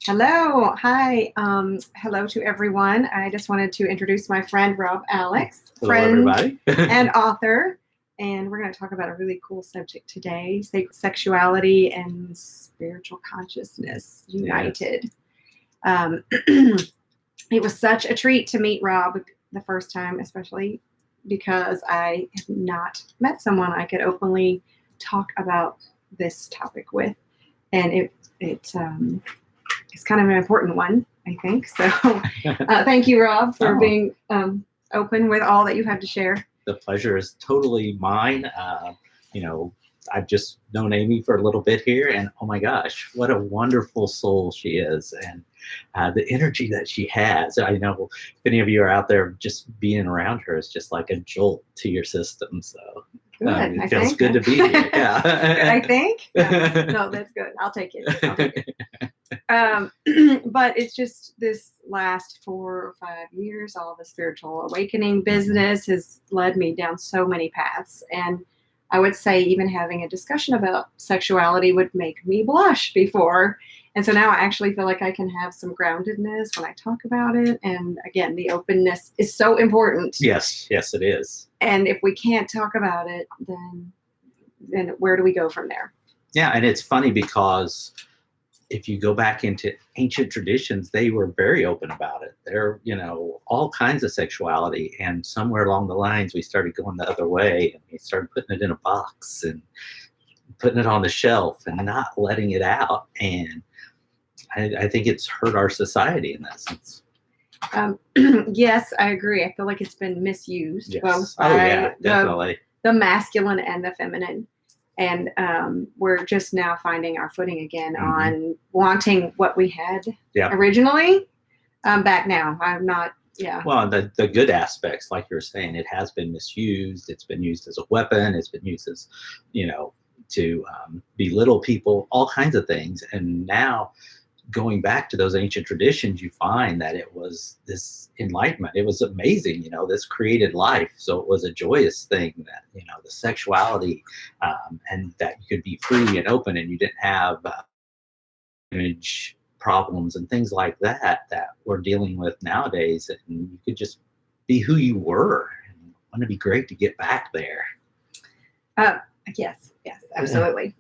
Hello. Hi. Hello to everyone. I just wanted to introduce my friend Rob Alex, Hello, friend everybody. and author. And we're going to talk about a really cool subject today, sexuality and spiritual consciousness united. Um, it was such a treat to meet Rob the first time, especially because I have not met someone I could openly talk about this topic with. And it's kind of an important one, I think. So thank you, Rob, for being open with all that you have to share. The pleasure is totally mine. I've just known Amy for a little bit here, and oh my gosh, what a wonderful soul she is, and the energy that she has. I know if any of you are out there, just being around her is just like a jolt to your system. So good. It feels good to be here. Yeah. I think. No, that's good. I'll take it. But it's just this last 4 or 5 years, all the spiritual awakening business has led me down so many paths. And I would say even having a discussion about sexuality would make me blush before. And so now I actually feel like I can have some groundedness when I talk about it. And again, the openness is so important. Yes, it is. And if we can't talk about it, then where do we go from there? Yeah, and it's funny because if you go back into ancient traditions, they were very open about it. There, all kinds of sexuality. And somewhere along the lines, we started going the other way, and we started putting it in a box and putting it on the shelf and not letting it out. And I think it's hurt our society in that sense. Yes, I agree. I feel like it's been misused, yes. both by definitely. The masculine and the feminine. And we're just now finding our footing again on wanting what we had originally back now. I'm not, Well, the good aspects, like you're saying, it has been misused. It's been used as a weapon. It's been used as, to belittle people, all kinds of things. And now, going back to those ancient traditions, you find that it was this enlightenment. It was amazing, this created life. So it was a joyous thing that, the sexuality and that you could be free and open, and you didn't have image problems and things like that we're dealing with nowadays. And you could just be who you were. And wouldn't it be great to get back there? Yes, absolutely.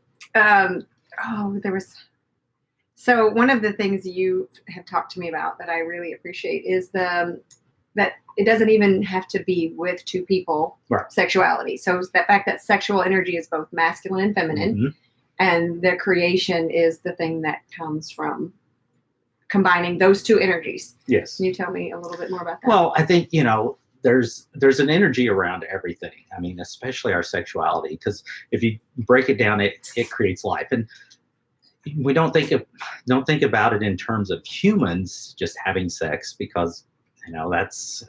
So one of the things you have talked to me about that I really appreciate is that it doesn't even have to be with two people, right. Sexuality. So the fact that sexual energy is both masculine and feminine, and the creation is the thing that comes from combining those two energies. Yes. Can you tell me a little bit more about that? Well, I think, there's an energy around everything. I mean, especially our sexuality, because if you break it down, it creates life. And we don't think about it in terms of humans just having sex, because that's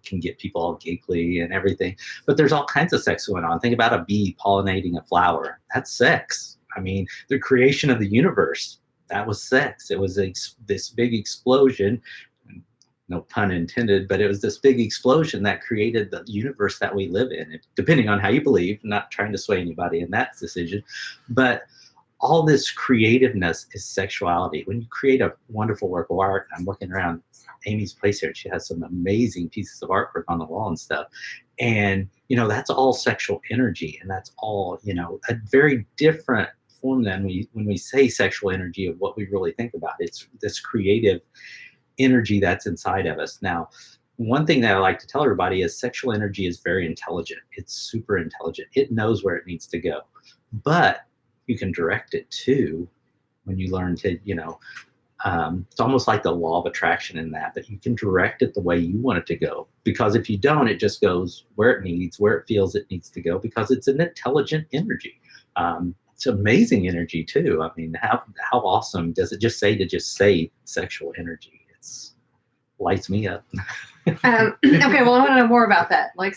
can get people all giggly and everything. But there's all kinds of sex going on. Think about a bee pollinating a flower. That's sex. I mean, the creation of the universe, that was sex. It was this big explosion. No pun intended, but it was this big explosion that created the universe that we live in. Depending on how you believe, I'm not trying to sway anybody in that decision, but all this creativeness is sexuality. When you create a wonderful work of art, I'm looking around Amy's place here, she has some amazing pieces of artwork on the wall and stuff. And, that's all sexual energy. And that's all, a very different form than when we say sexual energy of what we really think about. It's this creative energy that's inside of us. Now, one thing that I like to tell everybody is sexual energy is very intelligent. It's super intelligent. It knows where it needs to go. But you can direct it too when you learn to, it's almost like the law of attraction in that you can direct it the way you want it to go. Because if you don't, it just goes where it feels it needs to go, because it's an intelligent energy. It's amazing energy too. I mean, how awesome does it just say sexual energy? It's lights me up. Okay, well, I want to know more about that. I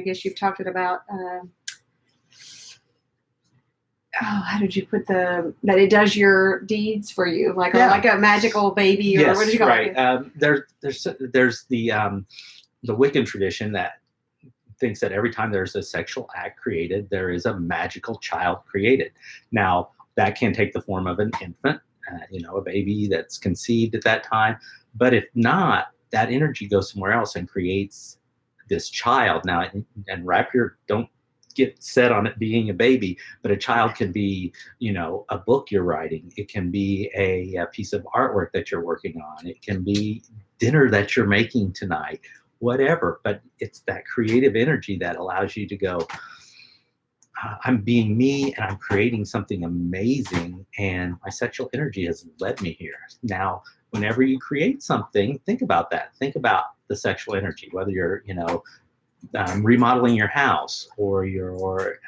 guess you've talked about how did you put that it does your deeds for you, like a magical baby, or what did you call it? There's the Wiccan tradition that thinks that every time there's a sexual act created, there is a magical child created. Now, that can take the form of an infant, a baby that's conceived at that time. But if not, that energy goes somewhere else and creates this child. Now, and don't get set on it being a baby, but a child can be, a book you're writing. It can be a piece of artwork that you're working on. It can be dinner that you're making tonight, whatever. But it's that creative energy that allows you to go, I'm being me and I'm creating something amazing, and my sexual energy has led me here. Now, whenever you create something, think about that. Think about the sexual energy, whether you're, remodeling your house, or you're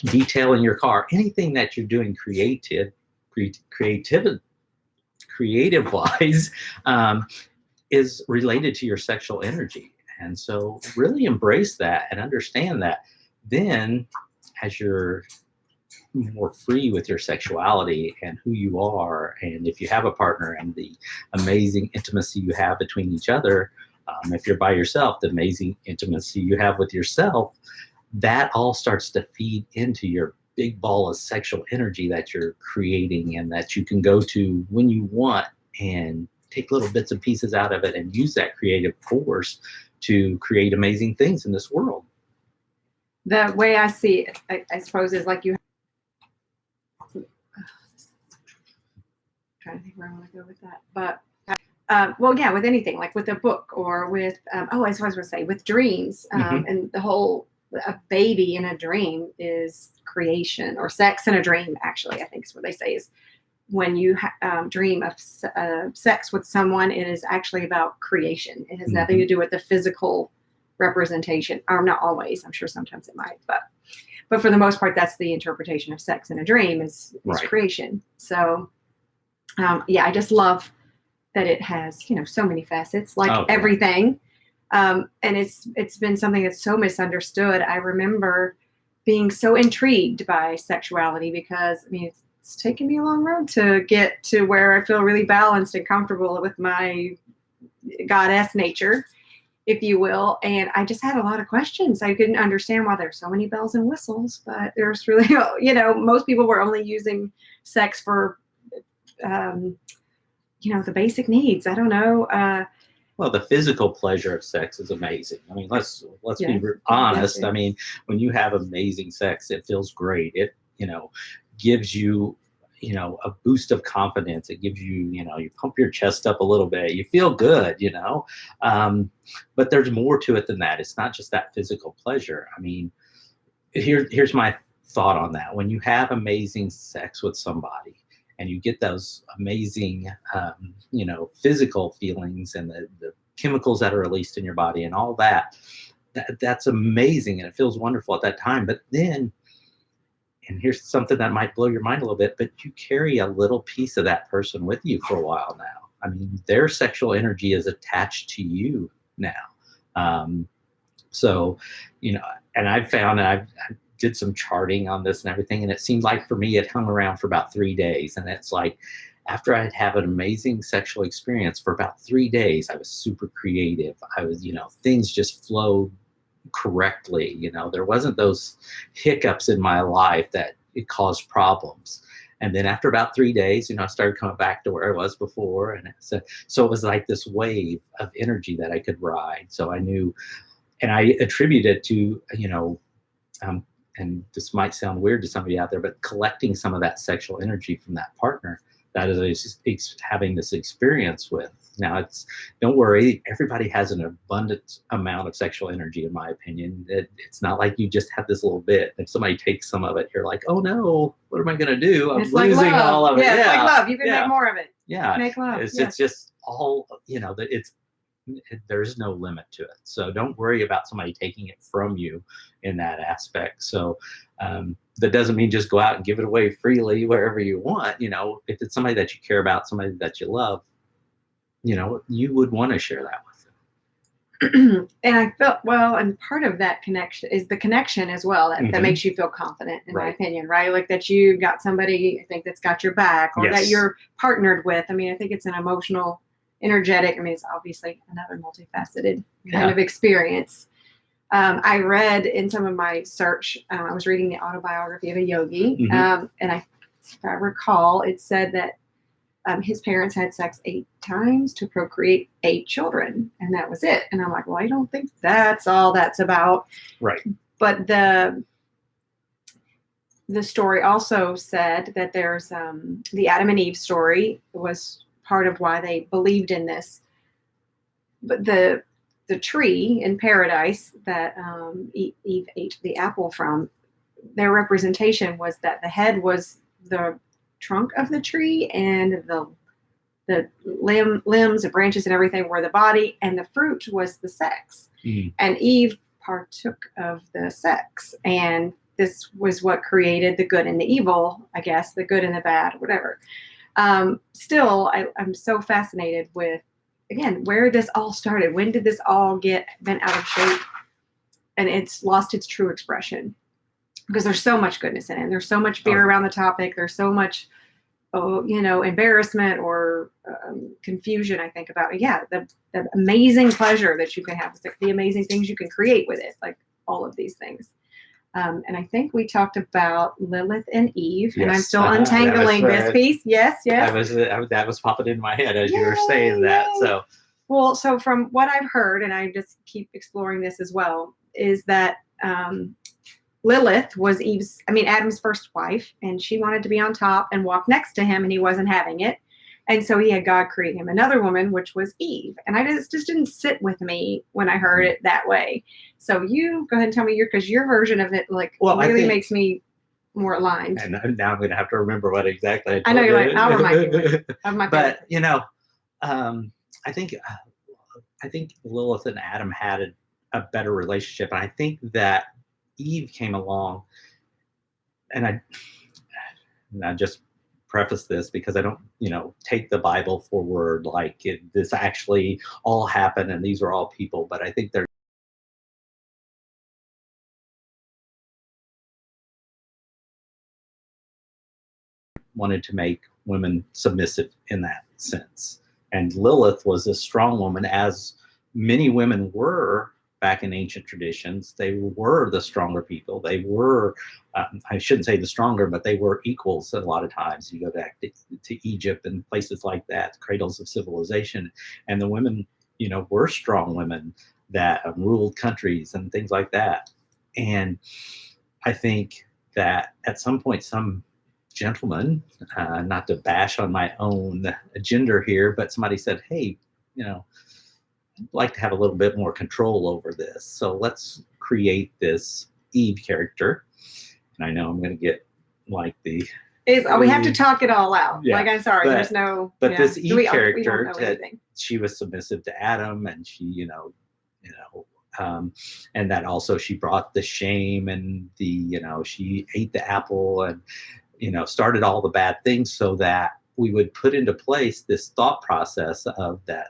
detailing your car, anything that you're doing creative wise, is related to your sexual energy. And so really embrace that and understand that. Then as you're more free with your sexuality and who you are, and if you have a partner, and the amazing intimacy you have between each other, if you're by yourself, the amazing intimacy you have with yourself, that all starts to feed into your big ball of sexual energy that you're creating, and that you can go to when you want and take little bits and pieces out of it and use that creative force to create amazing things in this world. The way I see it, I suppose, is like you. Trying to think where I want to go with that, but well, yeah, with anything, like with a book, or with I was going to say with dreams, and the whole a baby in a dream is creation, or sex in a dream. Actually, I think is what they say is when you dream of sex with someone, it is actually about creation. It has nothing to do with the physical representation, or not always. I'm sure sometimes it might, but for the most part, that's the interpretation of sex in a dream is Right. creation. So. I just love that it has, so many facets, like everything. And it's been something that's so misunderstood. I remember being so intrigued by sexuality because, it's taken me a long road to get to where I feel really balanced and comfortable with my goddess nature, if you will. And I just had a lot of questions. I couldn't understand why there's so many bells and whistles, but there's really, most people were only using sex for the basic needs. I don't know. Well, the physical pleasure of sex is amazing. Let's be honest. Yes. When you have amazing sex, it feels great. It, gives you, a boost of confidence. It gives you, you pump your chest up a little bit. You feel good, but there's more to it than that. It's not just that physical pleasure. Here's my thought on that. When you have amazing sex with somebody, and you get those amazing, physical feelings, and the chemicals that are released in your body and all that's amazing. And it feels wonderful at that time. But then, and here's something that might blow your mind a little bit, but you carry a little piece of that person with you for a while now. Their sexual energy is attached to you now. So, and I've found, I did some charting on this and everything, and it seemed like for me, it hung around for about 3 days. And it's like, after I'd have an amazing sexual experience for about 3 days, I was super creative. I was, things just flowed correctly. There wasn't those hiccups in my life that it caused problems. And then after about 3 days, I started coming back to where I was before. And so it was like this wave of energy that I could ride. So I knew, and I attribute it to, and this might sound weird to somebody out there, but collecting some of that sexual energy from that partner that is having this experience with. Now, don't worry, everybody has an abundant amount of sexual energy, in my opinion. It's not like you just have this little bit. If somebody takes some of it, you're like, oh no, what am I going to do? I'm losing all of it. Yeah, it's like love. You can make more of it. Yeah. Make love. It's just all, there's no limit to it. So don't worry about somebody taking it from you in that aspect. So that doesn't mean just go out and give it away freely wherever you want. If it's somebody that you care about, somebody that you love, you would want to share that with them. And I felt, and part of that connection is the connection as well that makes you feel confident, in my opinion, right? Like that you got somebody, I think, that's got your back, or that you're partnered with. I think it's an emotional, energetic, it's obviously another multifaceted kind of experience. I read in some of my search, I was reading the autobiography of a yogi, and if I recall, it said that his parents had sex 8 times to procreate 8 children, and that was it. And I'm like, well, I don't think that's all that's about. Right. But the story also said that there's the Adam and Eve story was part of why they believed in this. But the tree in paradise that Eve ate the apple from, their representation was that the head was the trunk of the tree, and the limbs and branches and everything were the body, and the fruit was the sex. And Eve partook of the sex, and this was what created the good and the evil, I guess, the good and the bad, whatever. Still, I'm so fascinated with, again, where this all started. When did this all get bent out of shape and it's lost its true expression? Because there's so much goodness in it. And there's so much fear around the topic. There's so much, embarrassment or confusion, I think, about it. Yeah, the amazing pleasure that you can have, the amazing things you can create with it, like all of these things. And I think we talked about Lilith and Eve, and I'm still untangling this piece. Yes. That was popping in my head as you were saying that. So from what I've heard, and I just keep exploring this as well, is that Lilith was Adam's first wife, and she wanted to be on top and walk next to him, and he wasn't having it. And so he had God create him another woman, which was Eve. And I just didn't sit with me when I heard it that way. So you go ahead and tell me because your version of it really makes me more aligned. And now I'm going to have to remember what exactly I know you're like, I'll remind you of my favorite. But, I think Lilith and Adam had a better relationship. And I think that Eve came along, and I just preface this because I don't, take the Bible for word like this actually all happened and these are all people, but I think they're wanted to make women submissive in that sense. And Lilith was a strong woman, as many women were back in ancient traditions. They were the stronger people. They were, I shouldn't say the stronger, but they were equals a lot of times. You go back to Egypt and places like that, cradles of civilization. And the women, were strong women that ruled countries and things like that. And I think that at some point, some gentleman, not to bash on my own gender here, but somebody said, hey, I'd like to have a little bit more control over this. So let's create this Eve character. And I know I'm going to get like we have to talk it all out. Yeah, I'm sorry. There's no. But this Eve character, she was submissive to Adam, and she, and that also she brought the shame and the, she ate the apple and, started all the bad things so that we would put into place this thought process of that.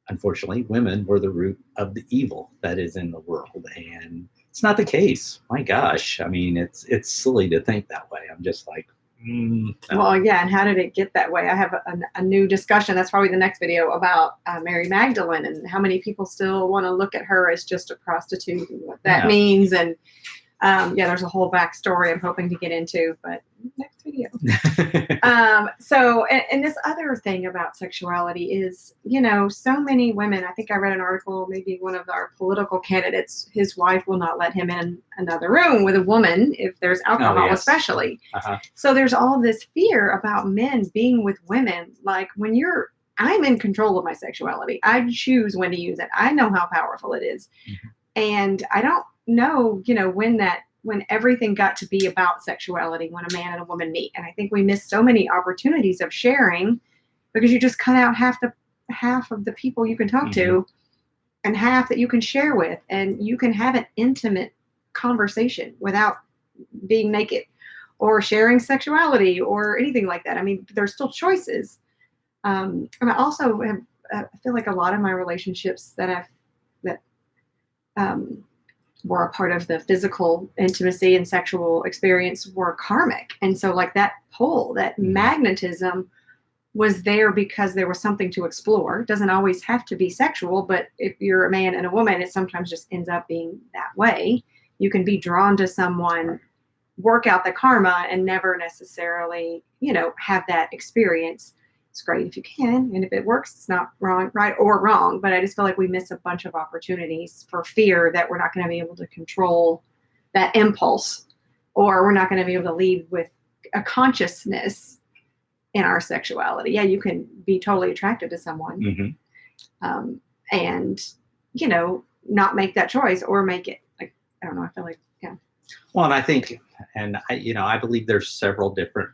Unfortunately, women were the root of the evil that is in the world, and it's not the case. My gosh, I mean, it's silly to think that way. I'm just like, no. Well, yeah, and how did it get that way? I have a new discussion. That's probably the next video about Mary Magdalene and how many people still want to look at her as just a prostitute and what that means. And there's a whole backstory I'm hoping to get into, but next video. And this other thing about sexuality is, so many women, I think I read an article, maybe one of our political candidates, his wife will not let him in another room with a woman if there's alcohol, especially. So there's all this fear about men being with women. Like I'm in control of my sexuality. I choose when to use it. I know how powerful it is. And I don't know, when everything got to be about sexuality, when a man and a woman meet. And I think we miss so many opportunities of sharing because you just cut out half of the people you can talk to and half that you can share with. And you can have an intimate conversation without being naked or sharing sexuality or anything like that. I mean, there's still choices. And I also I feel like a lot of my relationships that were a part of the physical intimacy and sexual experience were karmic. And so like that pull, that magnetism was there because there was something to explore. It doesn't always have to be sexual, but if you're a man and a woman, it sometimes just ends up being that way. You can be drawn to someone work out the karma and never necessarily, have that experience. It's great if you can, and if it works, it's not wrong, right or wrong. But I just feel like we miss a bunch of opportunities for fear that we're not going to be able to control that impulse, or we're not going to be able to lead with a consciousness in our sexuality. Yeah, you can be totally attracted to someone, and not make that choice, or make it like, I don't know. I feel like, yeah. Well, and I think, and I believe there's several different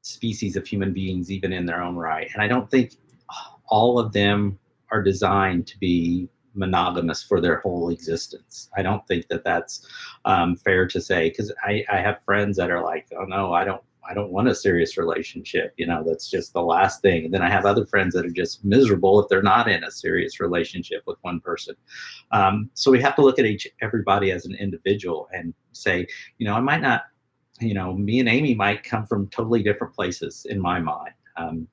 species of human beings, even in their own right. And I don't think all of them are designed to be monogamous for their whole existence. I don't think that that's fair to say, because I have friends that are like, oh no, I don't want a serious relationship. That's just the last thing. And then I have other friends that are just miserable if they're not in a serious relationship with one person. So we have to look at everybody as an individual and say, I might not, me and Amy might come from totally different places in my mind. I'm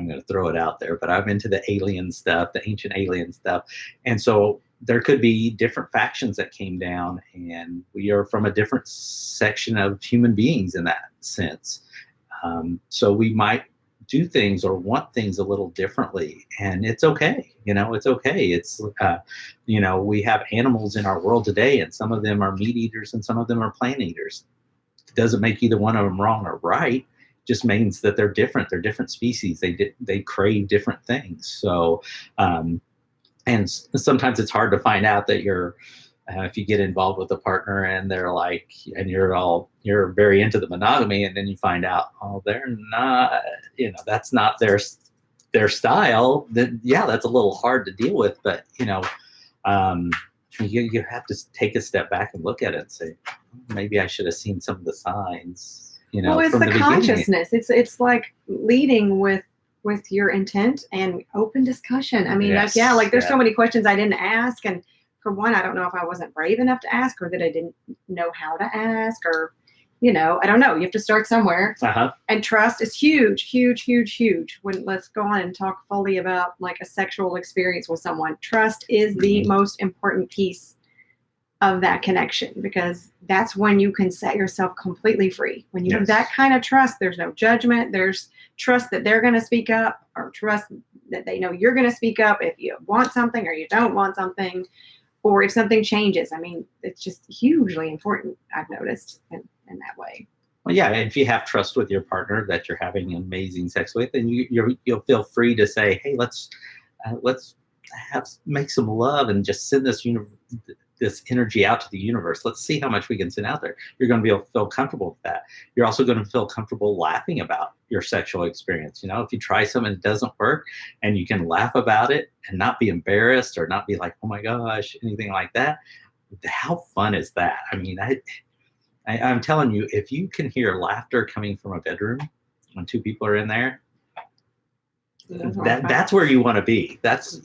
going to throw it out there, but I'm into the alien stuff, the ancient alien stuff. And so there could be different factions that came down, and we are from a different section of human beings in that sense. So we might do things or want things a little differently, and it's okay. It's okay. It's, we have animals in our world today, and some of them are meat eaters and some of them are plant eaters. It doesn't make either one of them wrong or right. Just means that they're different. They're different species. They crave different things. So, and sometimes it's hard to find out that if you get involved with a partner and they're like, and you're very into the monogamy, and then you find out, oh, they're not, that's not their style. Then yeah, that's a little hard to deal with. But you have to take a step back and look at it and say, maybe I should have seen some of the signs. Well, it's from the consciousness. It's like leading with your intent and open discussion. I mean, Yes. there's so many questions I didn't ask, and for one, I don't know if I wasn't brave enough to ask, or that I didn't know how to ask, or I don't know. You have to start somewhere. And trust is huge, huge, huge, huge. Let's go on and talk fully about like a sexual experience with someone. Trust is the most important piece of that connection, because that's when you can set yourself completely free. When you have that kind of trust, there's no judgment. There's trust that they're going to speak up, or trust that they know you're going to speak up if you want something or you don't want something, or if something changes. I mean, it's just hugely important, I've noticed, in that way. Well, yeah, if you have trust with your partner that you're having amazing sex with, then you'll feel free to say, hey, let's make some love and just send this energy out to the universe. Let's see how much we can send out there. You're going to be able to feel comfortable with that. You're also going to feel comfortable laughing about your sexual experience. If you try something that doesn't work, and you can laugh about it and not be embarrassed or not be like, oh my gosh, anything like that. How fun is that? I mean, I'm telling you, if you can hear laughter coming from a bedroom when two people are in there, that's where you want to be. That's,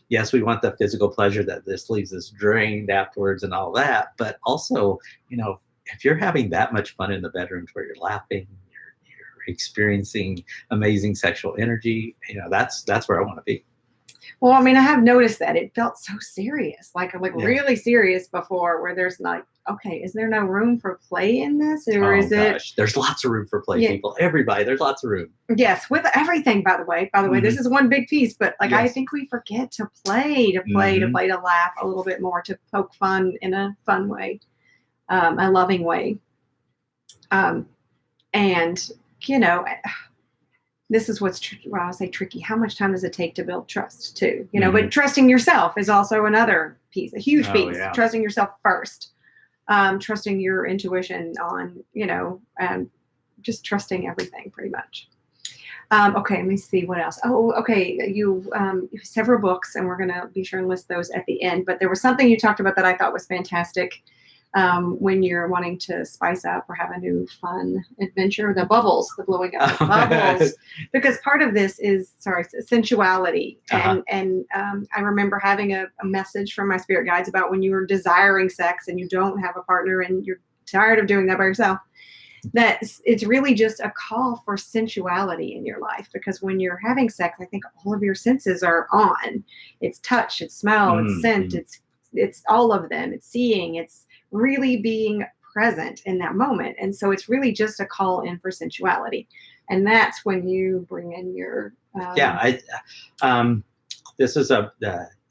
yes, we want the physical pleasure that this leaves us drained afterwards and all that. But also, if you're having that much fun in the bedrooms where you're laughing, you're experiencing amazing sexual energy, that's where I want to be. Well, I mean, I have noticed that it felt so serious, like really serious before, where there's like, okay, is there no room for play in this? Or is it? There's lots of room for play, people. Everybody, there's lots of room. Yes, with everything, by the way. This is one big piece, but I think we forget to play, to laugh a little bit more, to poke fun in a fun way, a loving way. And, this is what's I'll say tricky. How much time does it take to build trust too? But trusting yourself is also another piece, a huge piece. Yeah. Trusting yourself first, trusting your intuition on, just trusting everything pretty much. Okay, let me see what else. Oh, okay. You have several books, and we're going to be sure and list those at the end. But there was something you talked about that I thought was fantastic. When you're wanting to spice up or have a new fun adventure, the blowing up the bubbles, because part of this is, sensuality. And I remember having a message from my spirit guides about when you are desiring sex and you don't have a partner and you're tired of doing that by yourself, that it's really just a call for sensuality in your life. Because when you're having sex, I think all of your senses are on. It's touch, it's smell, it's scent, it's it's all of them. It's seeing, it's really being present in that moment. And so it's really just a call in for sensuality. And that's when you bring in your Yeah, this is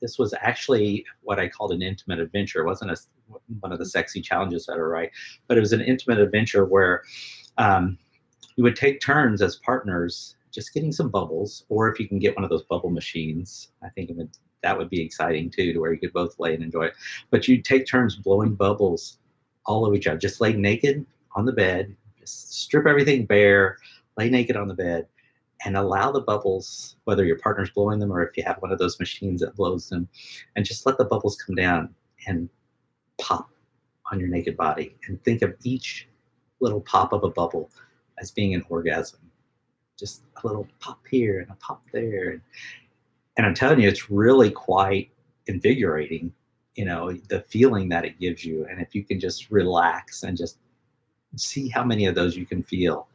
this was actually what I called an intimate adventure. It wasn't one of the sexy challenges that are right, but it was an intimate adventure where um, you would take turns as partners, just getting some bubbles, or if you can get one of those bubble machines, I think that would be exciting too, to where you could both lay and enjoy it. But you'd take turns blowing bubbles all over each other. Just lay naked on the bed, just strip everything bare, lay naked on the bed, and allow the bubbles, whether your partner's blowing them or if you have one of those machines that blows them, and just let the bubbles come down and pop on your naked body. And think of each little pop of a bubble as being an orgasm. Just a little pop here and a pop there. And I'm telling you, it's really quite invigorating, the feeling that it gives you. And if you can just relax and just see how many of those you can feel.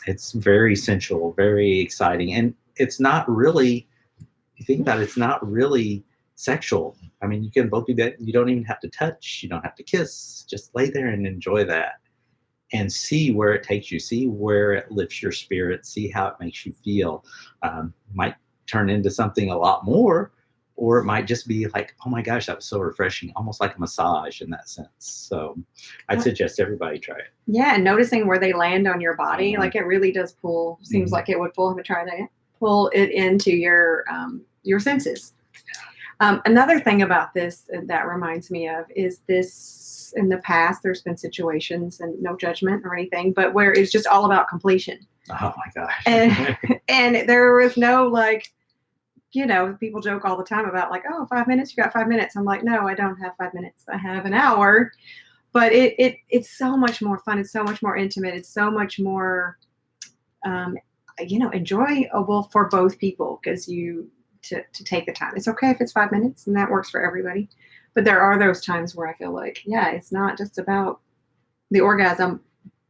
It's very sensual, very exciting. And it's not really, you think about it, it's not really sexual. I mean, you can both do that. You don't even have to touch. You don't have to kiss. Just lay there and enjoy that and see where it takes you. See where it lifts your spirit. See how it makes you feel. Might turn into something a lot more, or it might just be like, oh my gosh, that was so refreshing, almost like a massage in that sense. So I'd suggest everybody try it. Yeah, and noticing where they land on your body, like it really does pull. Seems like it would pull. If I try to pull it into your senses. Another thing about this that reminds me of is this. In the past, there's been situations, and no judgment or anything, but where it's just all about completion. Oh my gosh! and there was no like, people joke all the time about like, oh, 5 minutes, you got 5 minutes. I'm like, no, I don't have 5 minutes. I have an hour. But it's so much more fun. It's so much more intimate. It's so much more, enjoyable for both people because to take the time. It's okay if it's 5 minutes and that works for everybody. But there are those times where I feel like, yeah, it's not just about the orgasm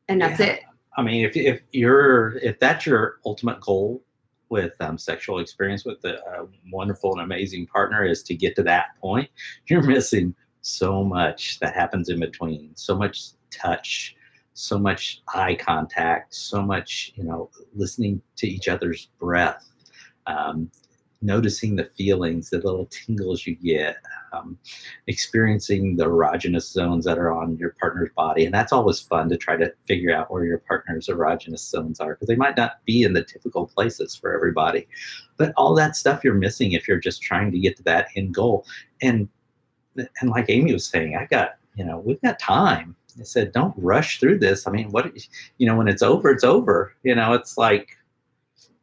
and that's it. I mean, if that's your ultimate goal with sexual experience with a wonderful and amazing partner is to get to that point, you're missing so much that happens in between. So much touch, so much eye contact, so much, listening to each other's breath, noticing the feelings, the little tingles you get, experiencing the erogenous zones that are on your partner's body. And that's always fun to try to figure out where your partner's erogenous zones are, because they might not be in the typical places for everybody. But all that stuff you're missing if you're just trying to get to that end goal. And like Amy was saying, we've got time. I said, don't rush through this. I mean, when it's over, it's over. It's like,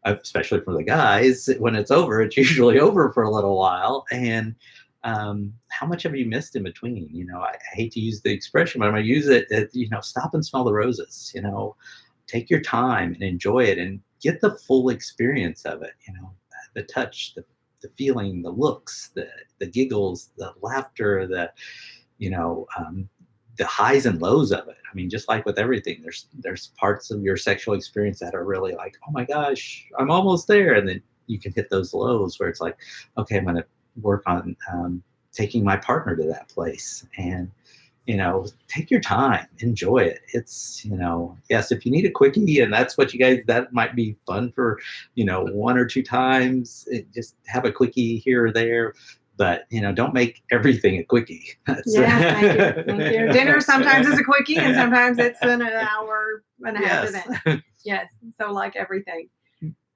especially for the guys, when it's over, it's usually over for a little while. And how much have you missed in between? I hate to use the expression, but I'm going to use it. Stop and smell the roses. Take your time and enjoy it and get the full experience of it. The touch, the feeling, the looks, the giggles, the laughter, the highs and lows of it. I mean, just like with everything, there's parts of your sexual experience that are really like, oh my gosh, I'm almost there. And then you can hit those lows where it's like, okay, I'm going to work on taking my partner to that place. And, take your time, enjoy it. It's, yes, if you need a quickie and that's what that might be fun for, 1 or 2 times, just have a quickie here or there. But, don't make everything a quickie. Yeah, thank you. Dinner sometimes is a quickie and sometimes it's an hour and a half event. Yes. So like everything.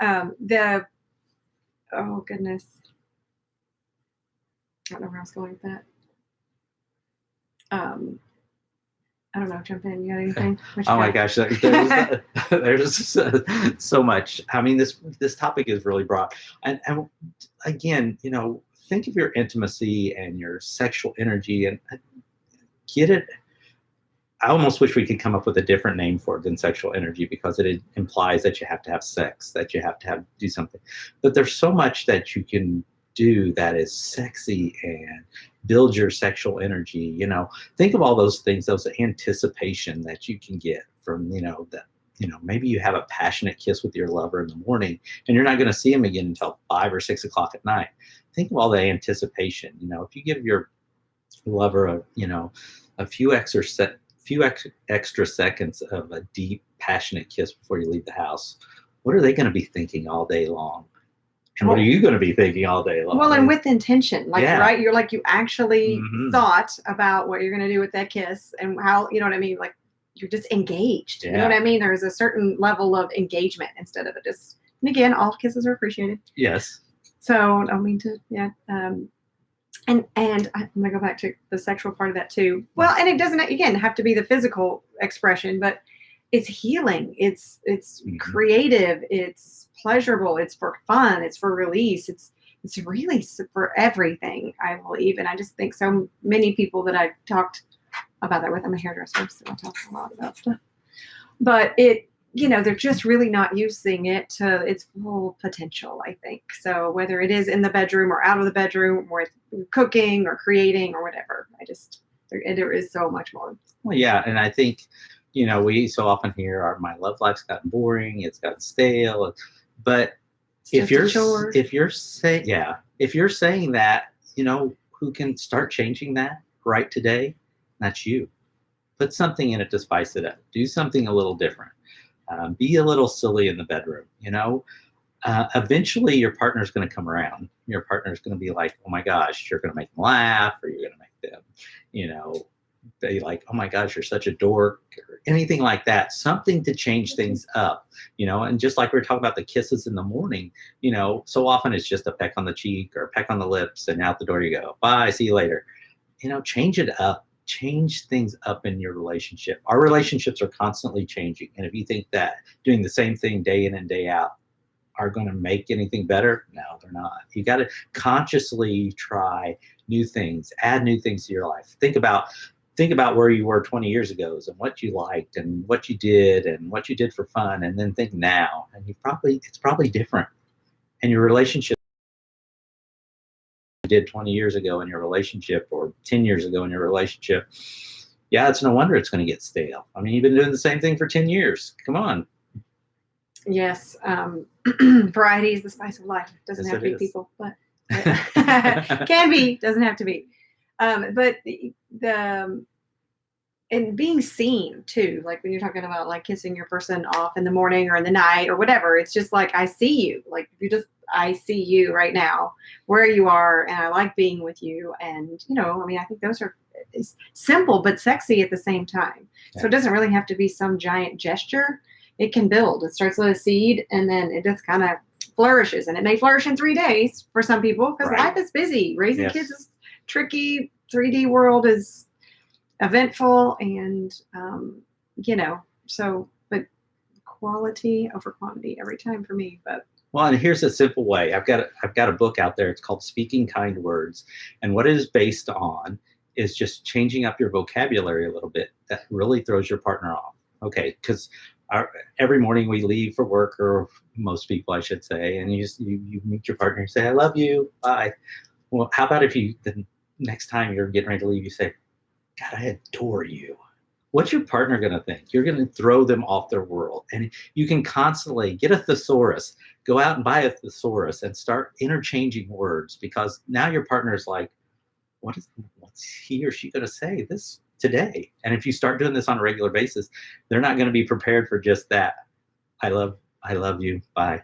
Oh, goodness. I don't know where I was going with that. I don't know. Jump in. You got anything? Oh my gosh, there's so much. I mean, this topic is really broad, and again, think of your intimacy and your sexual energy and get it. I almost wish we could come up with a different name for it than sexual energy, because it implies that you have to have sex, that you have to do something. But there's so much that you can do that is sexy and build your sexual energy. Think of all those things, those anticipation that you can get from, maybe you have a passionate kiss with your lover in the morning, and you're not going to see him again until 5 or 6 o'clock at night. Think of all the anticipation. If you give your lover a few extra seconds of a deep, passionate kiss before you leave the house, what are they going to be thinking all day long? And what are you going to be thinking all day long? Well, and with intention, Yeah. right? You're like, you actually Mhm. thought about what you're going to do with that kiss and how, you know what I mean? Like, you're just engaged. You know what Yeah. I mean? There's a certain level of engagement instead of it just, and again, all kisses are appreciated. Yes. So I mean yeah. And I'm gonna go back to the sexual part of that too. Well, and it doesn't again have to be the physical expression, but it's healing. It's Mhm. creative. It's pleasurable. It's for fun. It's for release. It's really for everything, I believe. And I just think so many people that I've talked about that with. I'm a hairdresser, so I talk a lot about stuff. But they're just really not using it to its full potential, I think. So whether it is in the bedroom or out of the bedroom or it's cooking or creating or whatever, there is so much more. Well, yeah, and I think, we so often hear, "My love life's gotten boring, it's gotten stale," but It's just a chore. if you're saying that, who can start changing that right today? That's you. Put something in it to spice it up. Do something a little different. Be a little silly in the bedroom. Eventually your partner's going to come around. Your partner's going to be like, "Oh my gosh," you're going to make them laugh, or you're going to make them, be like, "Oh my gosh, you're such a dork," or anything like that. Something to change things up, and just like we were talking about the kisses in the morning, so often it's just a peck on the cheek or a peck on the lips, and out the door you go. Bye, see you later. Change it up. Change things up in your relationship. Our relationships are constantly changing. And if you think that doing the same thing day in and day out are going to make anything better, no, they're not. You got to consciously try new things, add new things to your life. Think about where you were 20 years ago and what you liked and what you did for fun, and then think now. And it's probably different. And your relationship did 20 years ago in your relationship or 10 years ago in your relationship, yeah, it's no wonder it's going to get stale. I mean, you've been doing the same thing for 10 years. Come on. Yes. Variety is the spice of life. It doesn't have to be people, but can be, doesn't have to be. But and being seen too, like when you're talking about like kissing your person off in the morning or in the night or whatever, it's just like, I see you. Like I see you right now where you are, and I like being with you. And I mean, I think those are simple but sexy at the same time. Yeah. So it doesn't really have to be some giant gesture. It can build. It starts with a seed, and then it just kind of flourishes. And it may flourish in 3 days for some people, because life is busy. Raising kids is tricky. 3D world is eventful, and but quality over quantity every time for me. But well, and here's a simple way. I've got a book out there. It's called Speaking Kind Words, and what it is based on is just changing up your vocabulary a little bit. That really throws your partner off. Okay, because every morning we leave for work, or most people, I should say, and you meet your partner and say, "I love you, bye." Well, how about if the next time you're getting ready to leave, you say, "God, I adore you." What's your partner going to think? You're going to throw them off their world. And you can constantly get a thesaurus, go out and buy a thesaurus and start interchanging words, because now your partner is like, what's he or she going to say this today? And if you start doing this on a regular basis, they're not going to be prepared for just that. I love you. Bye.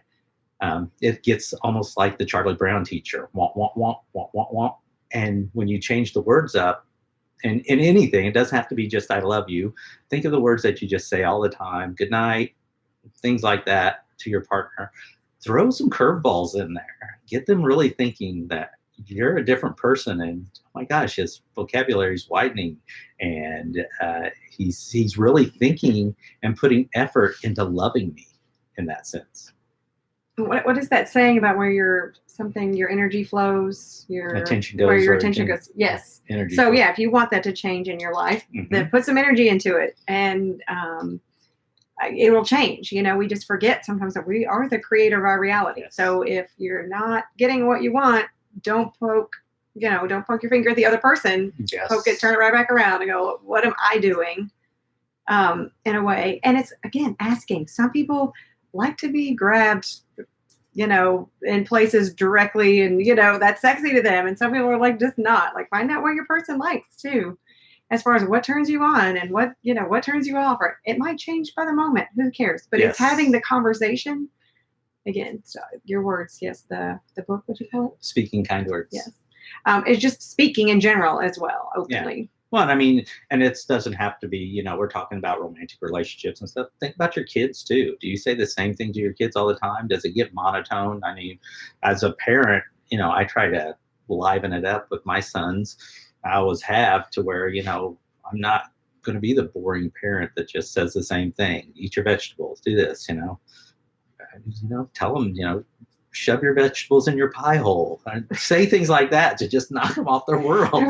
It gets almost like the Charlie Brown teacher. Womp, womp, womp, womp, womp, womp. And when you change the words up, and in anything, it doesn't have to be just "I love you." Think of the words that you just say all the time. Good night, things like that to your partner. Throw some curveballs in there. Get them really thinking that you're a different person, and oh my gosh, his vocabulary is widening, and he's really thinking and putting effort into loving me in that sense. What is that saying about where your energy flows, your attention goes, where your attention goes? Yes. Energy so flows. Yeah, if you want that to change in your life, then put some energy into it, and it will change. We just forget sometimes that we are the creator of our reality. Yes. So if you're not getting what you want, don't poke your finger at the other person. Yes. Poke it, turn it right back around, and go, what am I doing in a way. And it's, again, asking. Some people like to be grabbed, in places directly, and, that's sexy to them. And some people are like, just not. Like, find out what your person likes too, as far as what turns you on and what turns you off. Or it might change by the moment. Who cares? But it's having the conversation. Again, so your words, yes. The book, what you call it? Speaking kind words. Yes. It's just speaking in general as well, openly. Yeah. Well, I mean, and it doesn't have to be, we're talking about romantic relationships and stuff. Think about your kids too. Do you say the same thing to your kids all the time? Does it get monotone? I mean, as a parent, I try to liven it up with my sons. I always have, to where, I'm not going to be the boring parent that just says the same thing. Eat your vegetables, do this, tell them, shove your vegetables in your pie hole. Say things like that to just knock them off their world,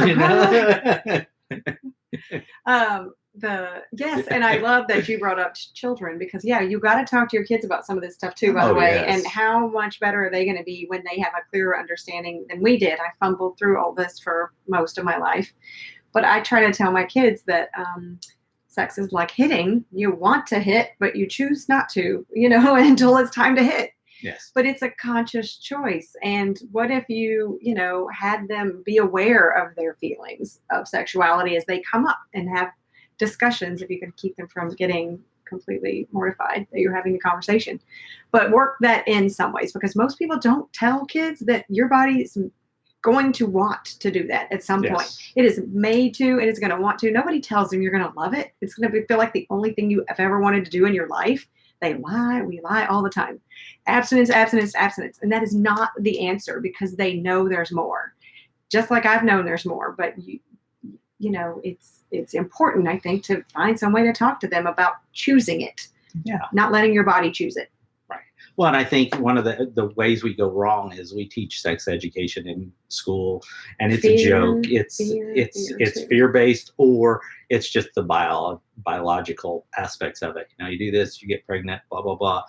Yes, and I love that you brought up children, because you got to talk to your kids about some of this stuff too, by the way. Yes. And how much better are they going to be when they have a clearer understanding than we did? I fumbled through all this for most of my life, but I try to tell my kids that sex is like hitting. You want to hit, but you choose not to, until it's time to hit. Yes. But it's a conscious choice. And what if you, had them be aware of their feelings of sexuality as they come up, and have discussions, if you can keep them from getting completely mortified that you're having the conversation. But work that in some ways, because most people don't tell kids that your body is going to want to do that at some point. It is made to, and it's going to want to. Nobody tells them you're going to love it. It's going to feel like the only thing you have ever wanted to do in your life. They lie. We lie all the time. Abstinence, abstinence, abstinence. And that is not the answer, because they know there's more. Just like I've known there's more. But, it's important, I think, to find some way to talk to them about choosing it. Yeah. Not letting your body choose it. Right. Well, and I think one of the ways we go wrong is we teach sex education in school, and it's a joke. It's fear-based, or it's just the biological aspects of it. You do this, you get pregnant, blah, blah, blah.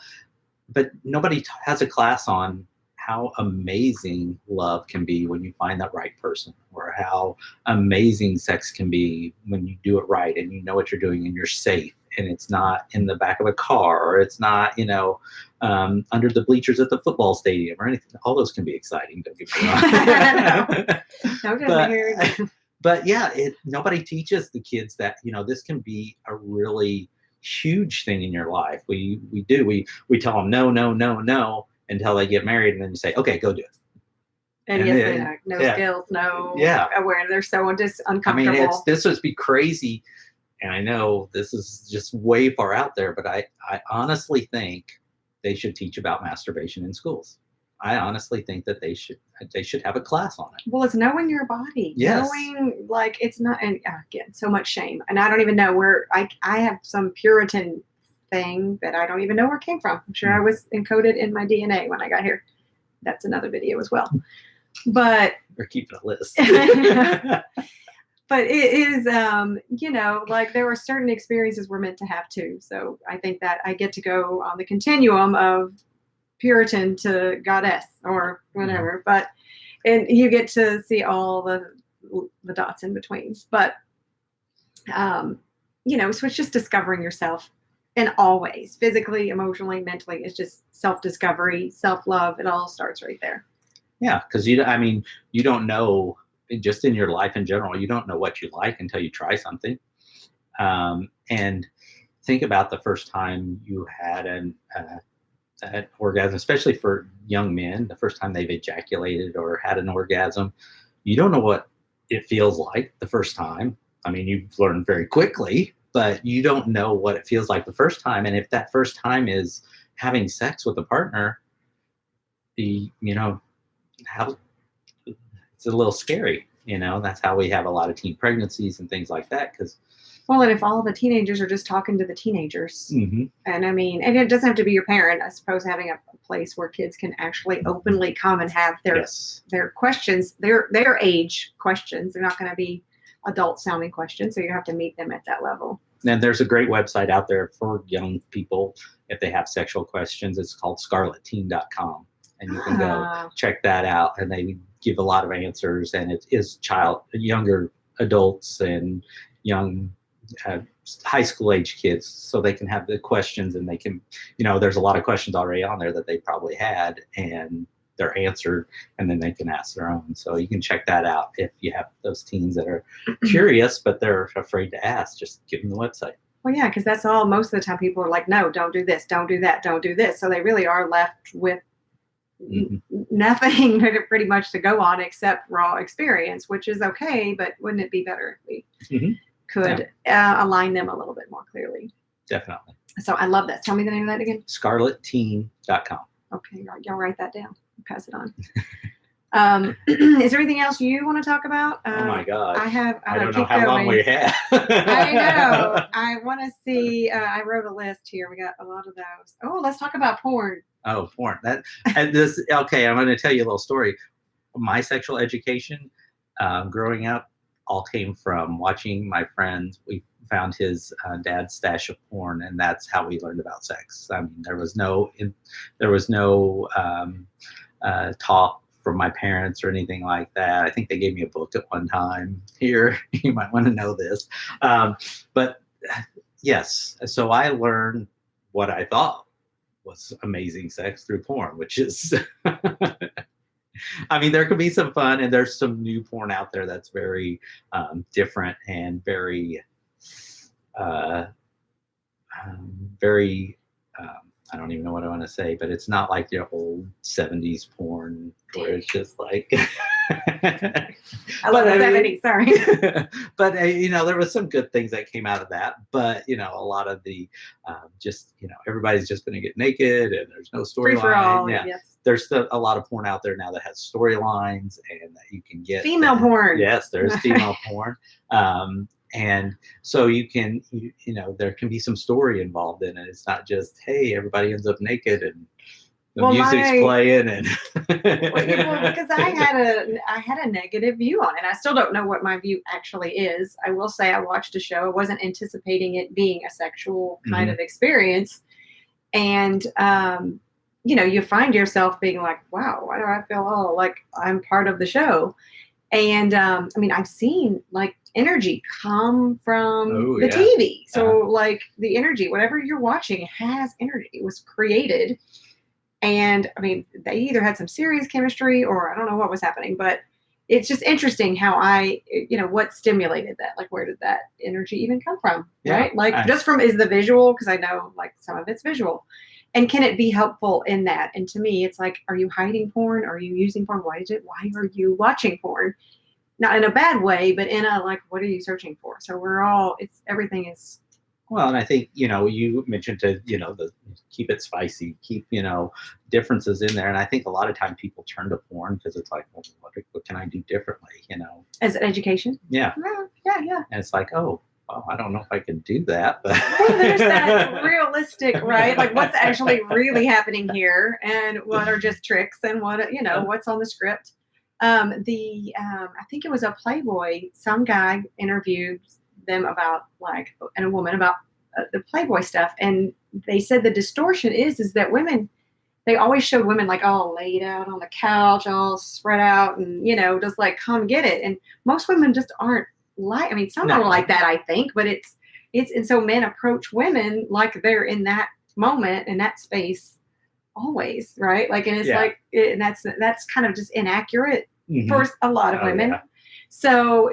But nobody has a class on how amazing love can be when you find that right person, or how amazing sex can be when you do it right and you know what you're doing and you're safe, and it's not in the back of a car, or it's not, under the bleachers at the football stadium or anything. All those can be exciting. Don't get me wrong. But yeah, nobody teaches the kids that, this can be a really huge thing in your life. We tell them no, no, no, no, until they get married, and then you say, okay, go do it. And yes, no skills, no awareness. They're so just uncomfortable. I mean, this would be crazy, and I know this is just way far out there, but I honestly think they should teach about masturbation in schools. I honestly think that they should have a class on it. Well, it's knowing your body. Yes. Knowing, like, it's not, and again, so much shame. And I don't even know where, I have some Puritan thing that I don't even know where it came from. I'm sure I was encoded in my DNA when I got here. That's another video as well. But we're keeping a list. But it is, like, there were certain experiences we're meant to have too. So I think that I get to go on the continuum of Puritan to goddess or whatever, and you get to see all the dots in between. But, so it's just discovering yourself in all ways, physically, emotionally, mentally. It's just self-discovery, self-love. It all starts right there. Yeah, because you don't know, just in your life in general, you don't know what you like until you try something. And think about the first time you had an orgasm, especially for young men, the first time they've ejaculated or had an orgasm. You don't know what it feels like the first time. I mean, you've learned very quickly, but you don't know what it feels like the first time. And if that first time is having sex with a partner, how it's a little scary. That's how we have a lot of teen pregnancies and things like that. And if all the teenagers are just talking to the teenagers, and I mean, and it doesn't have to be your parent, I suppose, having a place where kids can actually openly come and have their questions, their age questions. They're not going to be adult sounding questions. So you have to meet them at that level. And there's a great website out there for young people if they have sexual questions. It's called scarletteen.com, and you can go check that out. And they give a lot of answers, and it is younger adults and young uh, high school age kids, so they can have the questions, and they can, there's a lot of questions already on there that they probably had, and they're answered, and then they can ask their own. So you can check that out if you have those teens that are curious but they're afraid to ask. Just give them the website. Well, yeah, because that's all. Most of the time, people are like, "No, don't do this, don't do that, don't do this." So they really are left with nothing pretty much to go on except raw experience, which is okay. But wouldn't it be better if we could align them a little bit more clearly? Definitely. So I love that. Tell me the name of that again. ScarletTeen.com. Okay, y'all write that down. Pass it on. Is there anything else you want to talk about? Oh my God. I don't know how long we have. I know. I want to see. I wrote a list here. We got a lot of those. Oh, let's talk about porn. Oh, porn. Okay, I'm going to tell you a little story. My sexual education growing up all came from watching my friends. We found his dad's stash of porn, and that's how we learned about sex. I mean, there was no talk from my parents or anything like that. I think they gave me a book at one time. Here, you might want to know this. But yes, so I learned what I thought was amazing sex through porn, which is, I mean, there could be some fun, and there's some new porn out there that's very different and very, I don't even know what I want to say, but it's not like your old 70s porn where it's just like. I love the 70s, sorry. But, there was some good things that came out of that. But, a lot of the everybody's just going to get naked and there's no storyline. Yeah. Yes. There's a lot of porn out there now that has storylines and that you can get. Female porn. Yes, there's female porn. And so you can, there can be some story involved in it. It's not just, hey, everybody ends up naked and the music's playing and. Because I had a negative view on it. I still don't know what my view actually is. I will say I watched a show. I wasn't anticipating it being a sexual kind of experience. And, you find yourself being like, wow, why do I feel like I'm part of the show? And I've seen like energy come from the TV. So like the energy, whatever you're watching has energy. It was created. And they either had some serious chemistry or I don't know what was happening, but it's just interesting how what stimulated that? Like, where did that energy even come from? Yeah, right? Like just from, is the visual? Because I know like some of it's visual. And can it be helpful in that? And to me, it's like, are you hiding porn? Are you using porn? Why are you watching porn? Not in a bad way, but in a like, what are you searching for? So everything is. Well, and I think, you mentioned to, keep it spicy, keep, differences in there. And I think a lot of time people turn to porn because it's like, well, what can I do differently, As an education? Yeah. Yeah. And it's like, oh, well, I don't know if I can do that. But well, there's that realistic, right? Like what's actually really happening here and what are just tricks and what, what's on the script. I think it was a Playboy, some guy interviewed them about and a woman about the Playboy stuff. And they said the distortion is that women, they always showed women like all laid out on the couch, all spread out and, just like, come get it. And most women just aren't some are like that, I think, but and so men approach women like they're in that moment, in that space always. Right. Like, and it's like, and that's kind of just inaccurate for a lot of women. Yeah. So,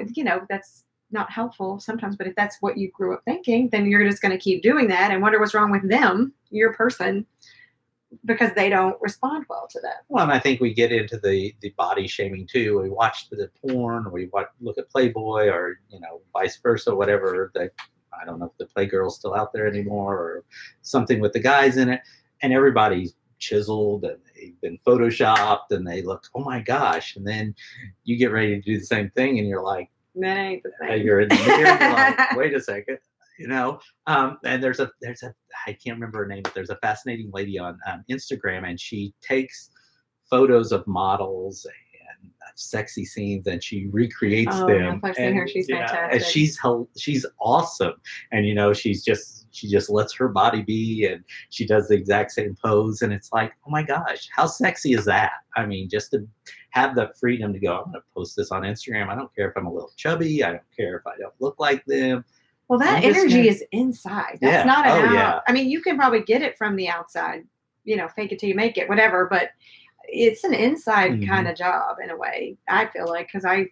that's not helpful sometimes, but if that's what you grew up thinking, then you're just going to keep doing that and wonder what's wrong with them, your person, because they don't respond well to that. Well, and I think we get into the body shaming too. We watch the porn, or we look at Playboy, or vice versa, whatever. I don't know if the Playgirl's still out there anymore, or something with the guys in it, and everybody's chiseled and they've been photoshopped and they look, oh my gosh, and then you get ready to do the same thing and you're like, that ain't the same. You're in the mirror and you're like, wait a second. And there's a I can't remember her name, but there's a fascinating lady on Instagram, and she takes photos of models and sexy scenes and she recreates them. I've seen her. She's fantastic. And she's awesome. And she just lets her body be, and she does the exact same pose, and it's like, oh my gosh, how sexy is that? Just to have the freedom to go, I'm going to post this on Instagram. I don't care if I'm a little chubby. I don't care if I don't look like them. Well, that energy is inside. That's not an out. Yeah. I mean, you can probably get it from the outside, fake it till you make it, whatever, but it's an inside kind of job in a way, I feel like, because I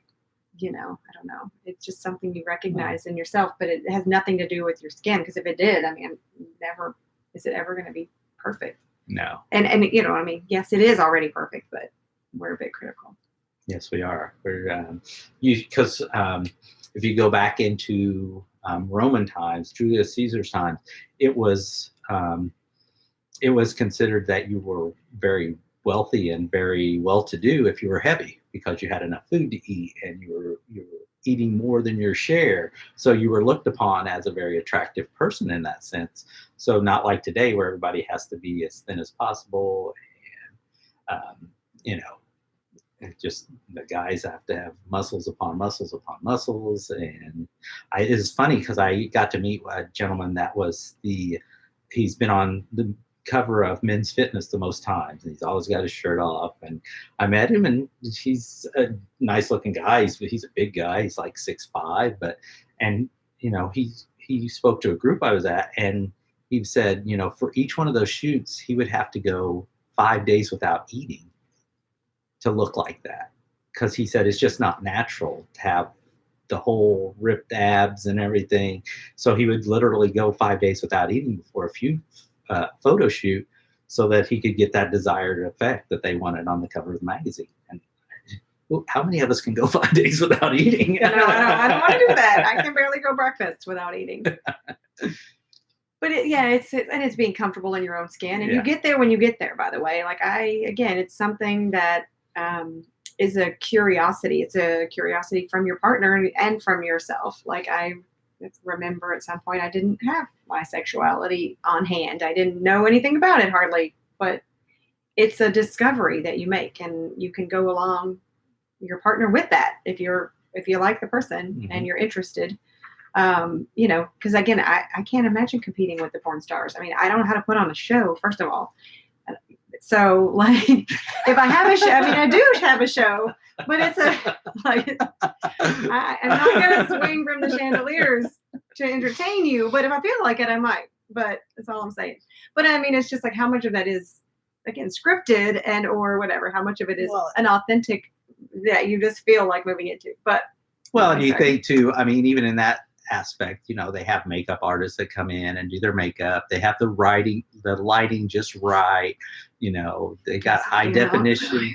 don't know. It's just something you recognize in yourself, but it has nothing to do with your skin. Because if it did, I mean, never is it ever going to be perfect. No. And I mean, yes, it is already perfect, but we're a bit critical. Yes, we are. We're because if you go back into Roman times, Julius Caesar's time, it was considered that you were very wealthy and very well-to-do if you were heavy, because you had enough food to eat and you were eating more than your share. So you were looked upon as a very attractive person in that sense. So not like today where everybody has to be as thin as possible, and just the guys have to have muscles upon muscles upon muscles. And it's funny because I got to meet a gentleman that was he's been on the cover of Men's Fitness the most times, and he's always got his shirt off. And I met him, and he's a nice looking guy. He's a big guy. He's like 6'5", he spoke to a group I was at, and he said, for each one of those shoots, he would have to go 5 days without eating to look like that, because he said it's just not natural to have the whole ripped abs and everything. So he would literally go 5 days without eating before a photo shoot, so that he could get that desired effect that they wanted on the cover of the magazine. And how many of us can go 5 days without eating? No, I don't want to do that. I can barely go breakfast without eating. But it's being comfortable in your own skin, and you get there when you get there. By the way, it's something that is a curiosity. It's a curiosity from your partner and from yourself. Like, I remember at some point I didn't have my sexuality on hand. I didn't know anything about it hardly, but it's a discovery that you make, and you can go along your partner with that if you like the person and you're interested. Because again, I can't imagine competing with the porn stars. I mean, I don't know how to put on a show, first of all. So, like, if I have a show, I mean, I do have a show, but it's I'm not going to swing from the chandeliers to entertain you. But if I feel like it, I might. But that's all I'm saying. But I mean, it's just like how much of that is, again, scripted or whatever. How much of it is an authentic that you just feel like moving into. But and you think too, I mean, even in that aspect, they have makeup artists that come in and do their makeup. They have the lighting just right. They got high definition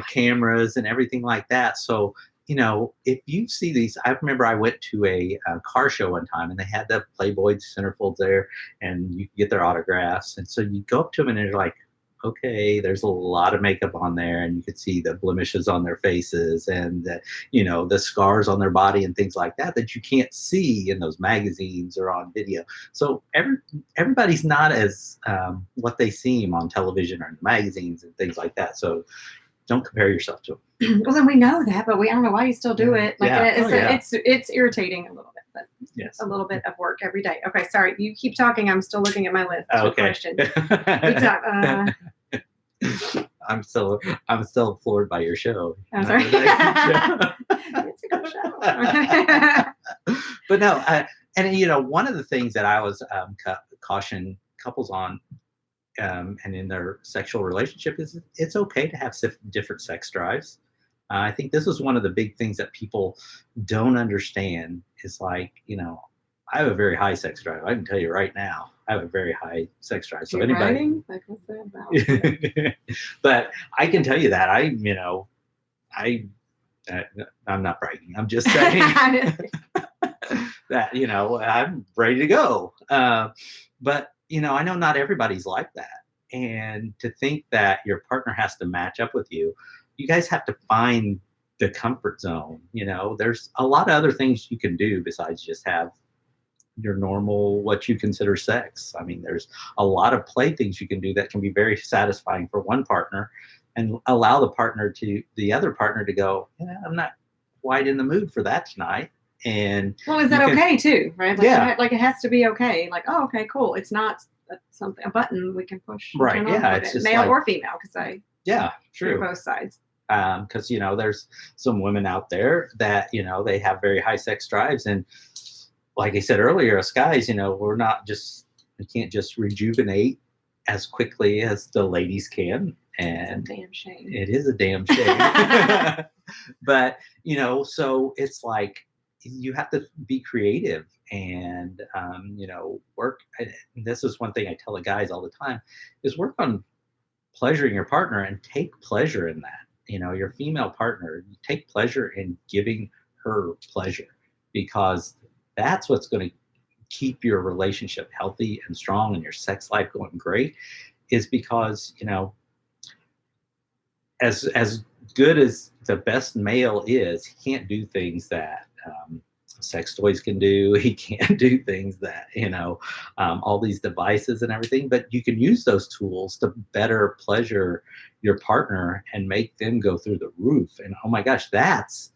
cameras and everything like that. So, if you see these, I remember I went to a car show one time, and they had the Playboy centerfolds there, and you could get their autographs. And so you go up to them, and they're like, okay, there's a lot of makeup on there, and you could see the blemishes on their faces and the scars on their body and things like that you can't see in those magazines or on video. So everybody's not as what they seem on television or in magazines and things like that. So don't compare yourself to them. Well, then we know that, but I don't know why you still do it. Like, it's irritating a little bit, but yes, a little bit of work every day. Okay, sorry, you keep talking. I'm still looking at my list of questions. I'm still floored by your show. I'm sorry. It's a good show. But no, and one of the things that I was caution couples on, and in their sexual relationship, is it's okay to have different sex drives. I think this is one of the big things that people don't understand. Is like, I have a very high sex drive. I can tell you right now, I have a very high sex drive. So anybody, like, what's that about? But I can tell you that I'm not bragging. I'm just saying that I'm ready to go. But I know not everybody's like that, and to think that your partner has to match up with you, you guys have to find the comfort zone. There's a lot of other things you can do besides just have your normal, what you consider sex. I mean, there's a lot of play things you can do that can be very satisfying for one partner, and allow the other partner to go, I'm not quite in the mood for that tonight. And is that okay too, right? Like, it has to be okay. Like, oh, okay, cool. It's not a button we can push. Right. Yeah. It's just male or female, because true. Both sides. Because there's some women out there that they have very high sex drives, and like I said earlier, us guys, we can't just rejuvenate as quickly as the ladies can. And Damn shame. it is a damn shame. But, so it's like you have to be creative and, work. And this is one thing I tell the guys all the time is work on pleasuring your partner and take pleasure in that. Your female partner, you take pleasure in giving her pleasure because that's what's going to keep your relationship healthy and strong and your sex life going great is because, as good as the best male is, he can't do things that sex toys can do. He can't do things that, all these devices and everything, but you can use those tools to better pleasure your partner and make them go through the roof. And oh my gosh, that's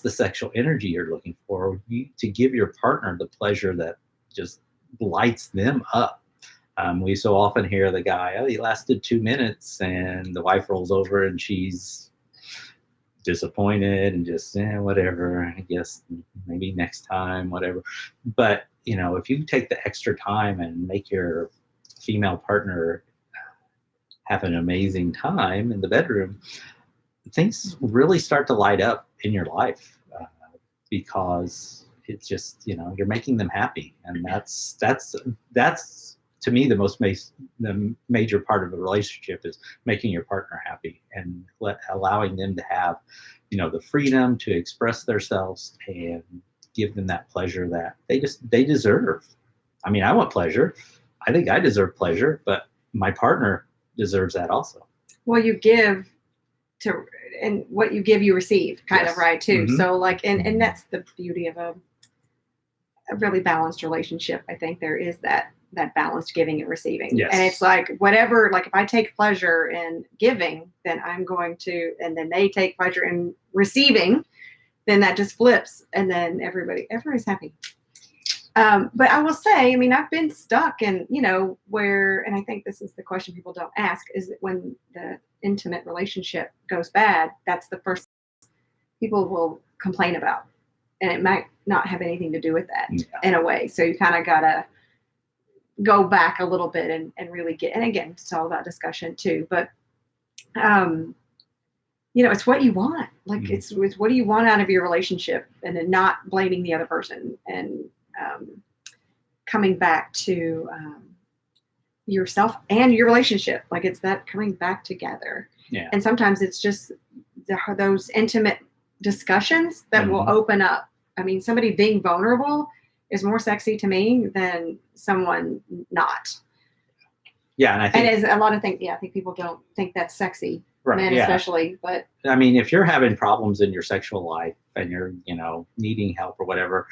the sexual energy you're looking for, to give your partner the pleasure that just lights them up. We so often hear the guy, oh, he lasted 2 minutes, and the wife rolls over and she's disappointed and just, whatever, I guess maybe next time, whatever. But, if you take the extra time and make your female partner have an amazing time in the bedroom, things really start to light up in your life because it's just, you're making them happy. And that's to me, the major part of a relationship is making your partner happy and allowing them to have, the freedom to express themselves and give them that pleasure that they deserve. I mean, I want pleasure. I think I deserve pleasure, but my partner deserves that also. Well, you give to, and what you give, you receive, kind Yes. of, right, too. Mhm. So, like, and that's the beauty of a really balanced relationship. I think there is that balanced giving and receiving. Yes. And it's like whatever, like if I take pleasure in giving, then I'm going to, and then they take pleasure in receiving, then that just flips, and then everybody's happy. But I will say, I mean, I've been stuck in, where, and I think this is the question people don't ask, is that when the intimate relationship goes bad, that's the first people will complain about. And it might not have anything to do with that in a way. So you kind of got to go back a little bit and really get, and again, it's all about discussion too, but, it's what you want. Like it's what do you want out of your relationship, and then not blaming the other person, and coming back to yourself and your relationship. Like it's that coming back together. Yeah. And sometimes it's just those intimate discussions that will open up. I mean, somebody being vulnerable is more sexy to me than someone not. Yeah, and I think as a lot of things, I think people don't think that's sexy, right, men especially. But I mean, if you're having problems in your sexual life and you're, needing help or whatever,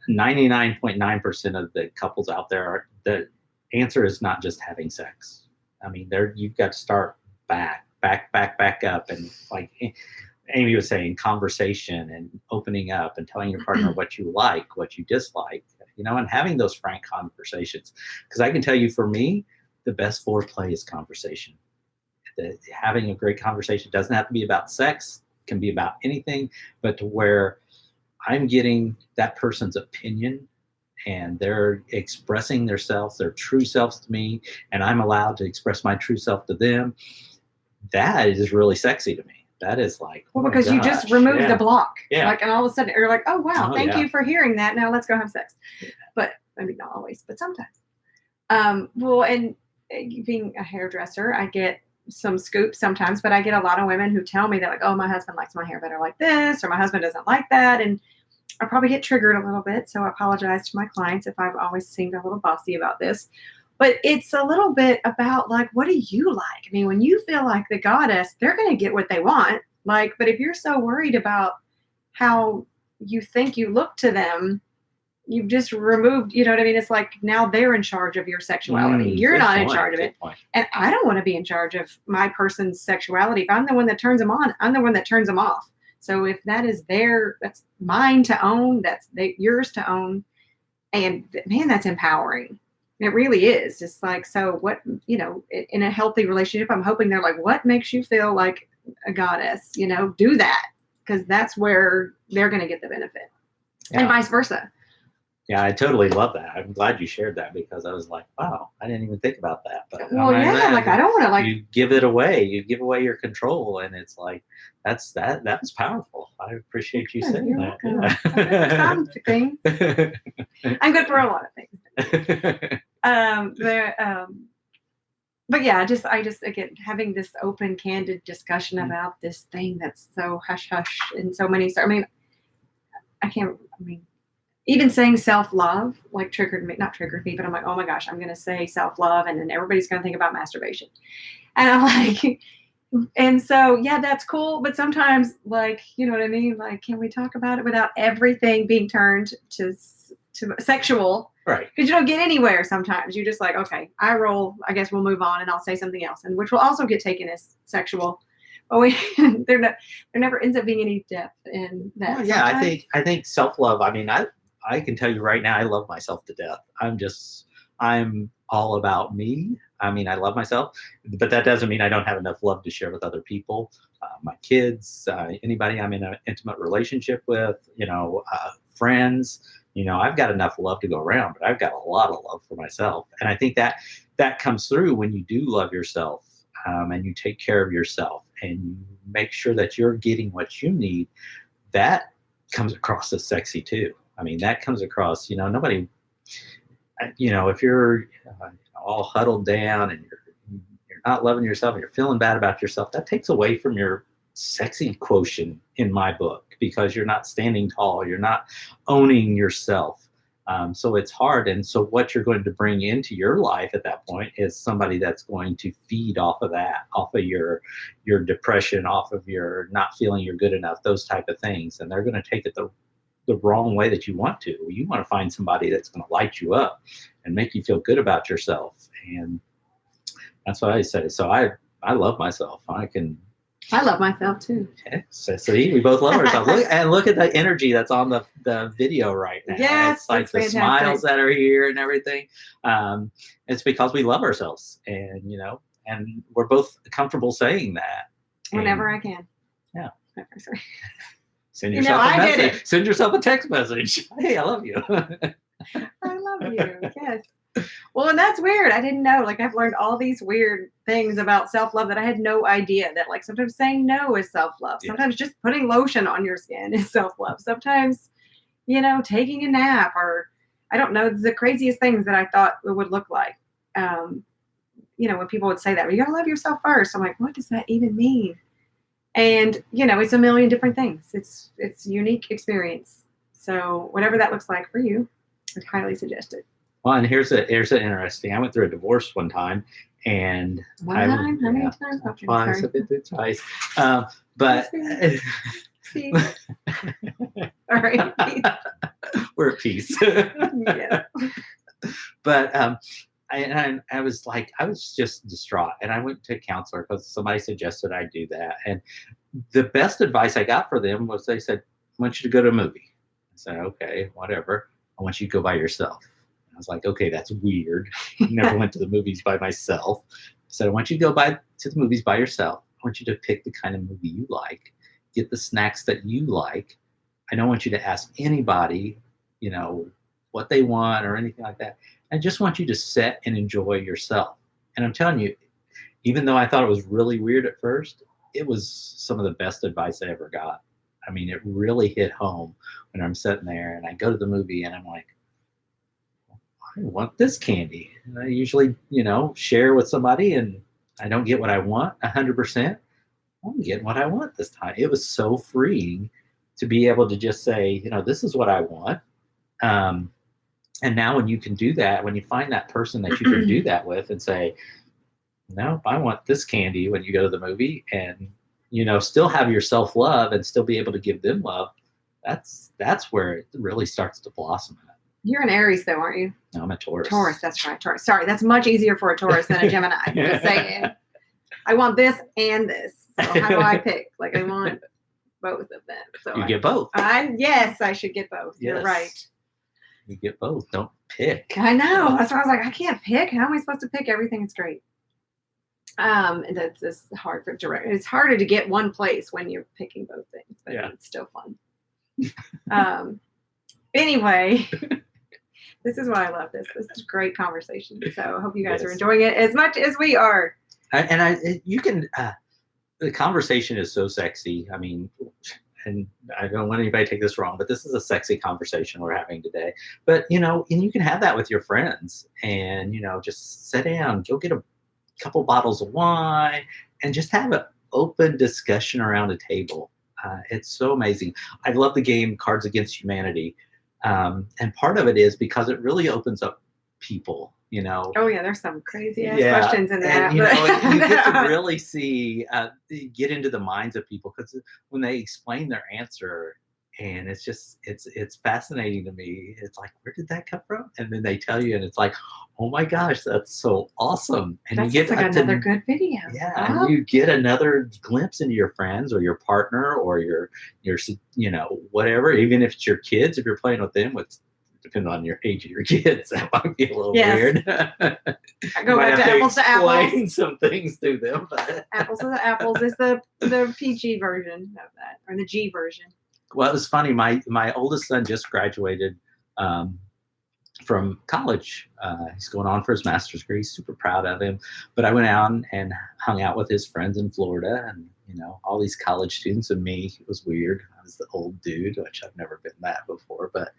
99.9% of the couples out there, the answer is not just having sex. I mean, you've got to start back up, and like Amy was saying, conversation and opening up and telling your partner what you like, what you dislike, and having those frank conversations. Because I can tell you, for me, the best foreplay is conversation. Having a great conversation doesn't have to be about sex, it can be about anything, but to where I'm getting that person's opinion and they're expressing themselves, their true selves to me, and I'm allowed to express my true self to them. That is really sexy to me. That is like, well, because you just removed the block. Yeah. Like, and all of a sudden you're like, oh wow, thank yeah. you for hearing that. Now let's go have sex. Yeah. But I mean, not always, but sometimes. Well, and being a hairdresser, I get some scoops sometimes, but I get a lot of women who tell me that, like, oh, my husband likes my hair better like this, or my husband doesn't like that. And I probably get triggered a little bit. So I apologize to my clients if I've always seemed a little bossy about this. But it's a little bit about, like, what do you like? I mean, when you feel like the goddess, they're going to get what they want. Like, but if you're so worried about how you think you look to them, you've just removed, you know what I mean? It's like now they're in charge of your sexuality. You're not in charge of it. And I don't want to be in charge of my person's sexuality. If I'm the one that turns them on, I'm the one that turns them off. So if that is that's mine to own, that's yours to own. And man, that's empowering. It really is. Just like, so what, in a healthy relationship, I'm hoping they're like, what makes you feel like a goddess? Do that, because that's where they're going to get the benefit. Yeah. And vice versa. Yeah, I totally love that. I'm glad you shared that because I was like, wow, I didn't even think about that. But Well, yeah, like I don't want to like. you give it away. You give away your control, and it's like that was powerful. I appreciate you saying You're that. welcome. I'm good for some things. I'm good for a lot of things. But yeah, I just again having this open, candid discussion about this thing that's so hush hush in so many. I mean, I can't. I mean, even saying self love like triggered me. Not triggered me, but I'm like, oh my gosh, I'm gonna say self love, and then everybody's gonna think about masturbation, and I'm like. And so, yeah, that's cool. But sometimes, like, you know what I mean? Like, can we talk about it without everything being turned to sexual? Right. Because you don't get anywhere sometimes. You're just like, okay, I roll. I guess we'll move on and I'll say something else, and which will also get taken as sexual. But there never ends up being any depth in that. Well, yeah, I think self love. I mean, I can tell you right now, I love myself to death. I'm all about me. I mean, I love myself, but that doesn't mean I don't have enough love to share with other people, my kids, anybody I'm in an intimate relationship with, friends. I've got enough love to go around, but I've got a lot of love for myself, and I think that comes through when you do love yourself, and you take care of yourself, and you make sure that you're getting what you need. That comes across as sexy too. I mean, that comes across. Nobody. If you're all huddled down and you're not loving yourself and you're feeling bad about yourself, that takes away from your sexy quotient in my book because you're not standing tall, you're not owning yourself. So it's hard. And so what you're going to bring into your life at that point is somebody that's going to feed off of that, off of your depression, off of your not feeling you're good enough, those type of things. And they're going to take it the wrong way that you want to. You want to find somebody that's going to light you up and make you feel good about yourself. And that's what I say. So I love myself. I love myself too. Okay. So we both love ourselves. Look at the energy that's on the video right now. Yes, it's like the fantastic. Smiles that are here and everything. It's because we love ourselves, and and we're both comfortable saying that. Whenever I can. Yeah. Sorry. Send yourself a message. Send yourself a text message. Hey, I love you. I love you. Yes. Well, and that's weird. I didn't know. Like, I've learned all these weird things about self-love that I had no idea that, like, sometimes saying no is self-love. Yeah. Sometimes just putting lotion on your skin is self-love. Sometimes, taking a nap or, I don't know, the craziest things that I thought it would look like. When people would say that, well, you got to love yourself first. I'm like, what does that even mean? And, it's a million different things. It's a unique experience. So whatever that looks like for you, I'd highly suggest it. Well, and here's an interesting. I went through a divorce one time, and How many times? Okay, twice. I've been through twice. But all right, we're at peace. Yeah. But I was just distraught, and I went to a counselor because somebody suggested I do that. And the best advice I got for them was they said, "I want you to go to a movie." I said, "Okay, whatever. I want you to go by yourself." I was like, okay, that's weird. I never went to the movies by myself. So I want you to go to the movies by yourself. I want you to pick the kind of movie you like, get the snacks that you like. I don't want you to ask anybody, what they want or anything like that. I just want you to sit and enjoy yourself. And I'm telling you, even though I thought it was really weird at first, it was some of the best advice I ever got. I mean, it really hit home when I'm sitting there and I go to the movie and I'm like, I want this candy. And I usually, share with somebody and I don't get what I want 100%. I'm getting what I want this time. It was so freeing to be able to just say, this is what I want. And now when you can do that, when you find that person that you can do that with and say, no, I want this candy when you go to the movie and, still have your self-love and still be able to give them love, that's where it really starts to blossom. You're an Aries, though, aren't you? No, I'm a Taurus. Taurus, that's right. Taurus. Sorry, that's much easier for a Taurus than a Gemini. Just saying. I want this and this. So how do I pick? Like, I want both of them. So you get both. Yes, I should get both. Yes. You're right. You get both. Don't pick. I know. That's why I was like, I can't pick. How am I supposed to pick? Everything is great. That's hard for direct. It's harder to get one place when you're picking both things, but it's still fun. Anyway. This is why I love this. This is great conversation. So I hope you guys are Yes. enjoying it as much as we are. You can. The conversation is so sexy. I mean, and I don't want anybody to take this wrong, but this is a sexy conversation we're having today. But and you can have that with your friends, and just sit down, go get a couple bottles of wine, and just have an open discussion around a table. It's so amazing. I love the game Cards Against Humanity, and part of it is because it really opens up people. Oh yeah, there's some crazy ass questions in that. And you get to really see, get into the minds of people, because when they explain their answer, and it's fascinating to me. It's like, where did that come from? And then they tell you, and it's like, oh my gosh, that's so awesome. And That's you get like another good video. Yeah, and you get another glimpse into your friends or your partner or your whatever. Even if it's your kids, if you're playing with them, depending on your age of your kids, that might be a little weird. I go back to apples to apples. Explain some things to them. But apples to apples is the PG version of that, or the G version. Well, it was funny. My oldest son just graduated from college. He's going on for his master's degree. He's super proud of him. But I went out and hung out with his friends in Florida, and all these college students, and me. It was weird. I was the old dude, which I've never been that before. But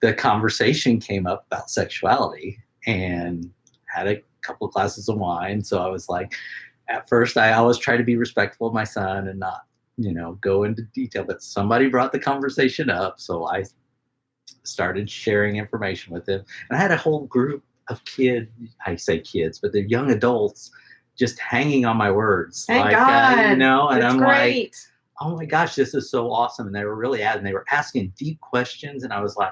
the conversation came up about sexuality, and had a couple of glasses of wine. So I was like, at first, I always try to be respectful of my son and not go into detail, but somebody brought the conversation up, so I started sharing information with him, and I had a whole group of kids. I say kids, but they're young adults, just hanging on my words. Thank God. And I'm great. Like, oh my gosh, this is so awesome. And they were really and they were asking deep questions, and I was like,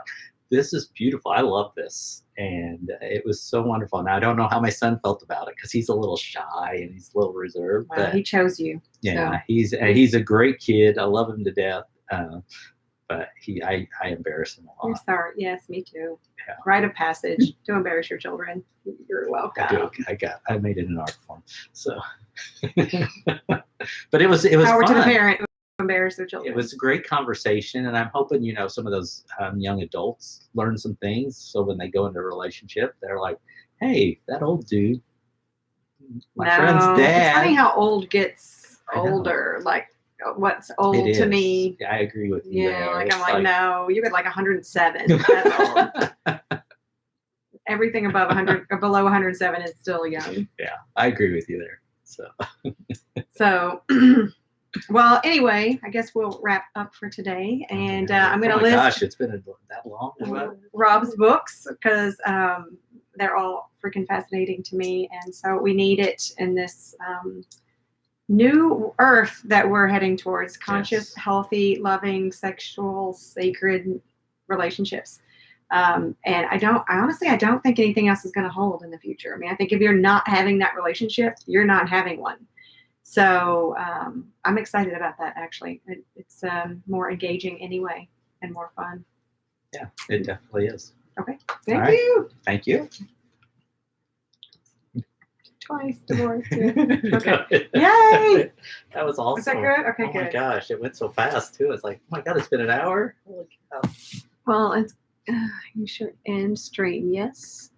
this is beautiful. I love this. And it was so wonderful. Now, I don't know how my son felt about it, because he's a little shy and he's a little reserved. Well, but he chose you. Yeah, so. he's a great kid. I love him to death. But I embarrass him a lot. You're sorry. Yes, me too. Yeah. Rite of passage to embarrass your children. You're welcome. I made it an art form. So, but it was Power fun. to the parent who embarrass their children. It was a great conversation, and I'm hoping some of those young adults learn some things. So when they go into a relationship, they're like, "Hey, that old dude, my friend's dad." It's funny how old gets older. Like, what's old to me? Yeah, I agree with you. Yeah, there. I'm like, no, you get like 107. That's old. Everything above 100 or below 107 is still young. Yeah, I agree with you there. So, well, anyway, I guess we'll wrap up for today, and I'm going to list. Gosh, it's been that long. Rob's books, because they're all freaking fascinating to me, and so we need it in this new earth that we're heading towards: conscious, healthy, loving, sexual, sacred relationships. And I honestly don't think anything else is going to hold in the future. I mean, I think if you're not having that relationship, you're not having one. So I'm excited about that, actually. It's more engaging anyway, and more fun. Yeah, it definitely is. Okay. Thank you. Thank you. Twice divorced. Yeah. Okay. Yay! That was awesome. Was that good? Okay, oh good. Oh my gosh, it went so fast too. It's like, oh my God, it's been an hour. Holy cow. Well, it's you should end stream. Yes.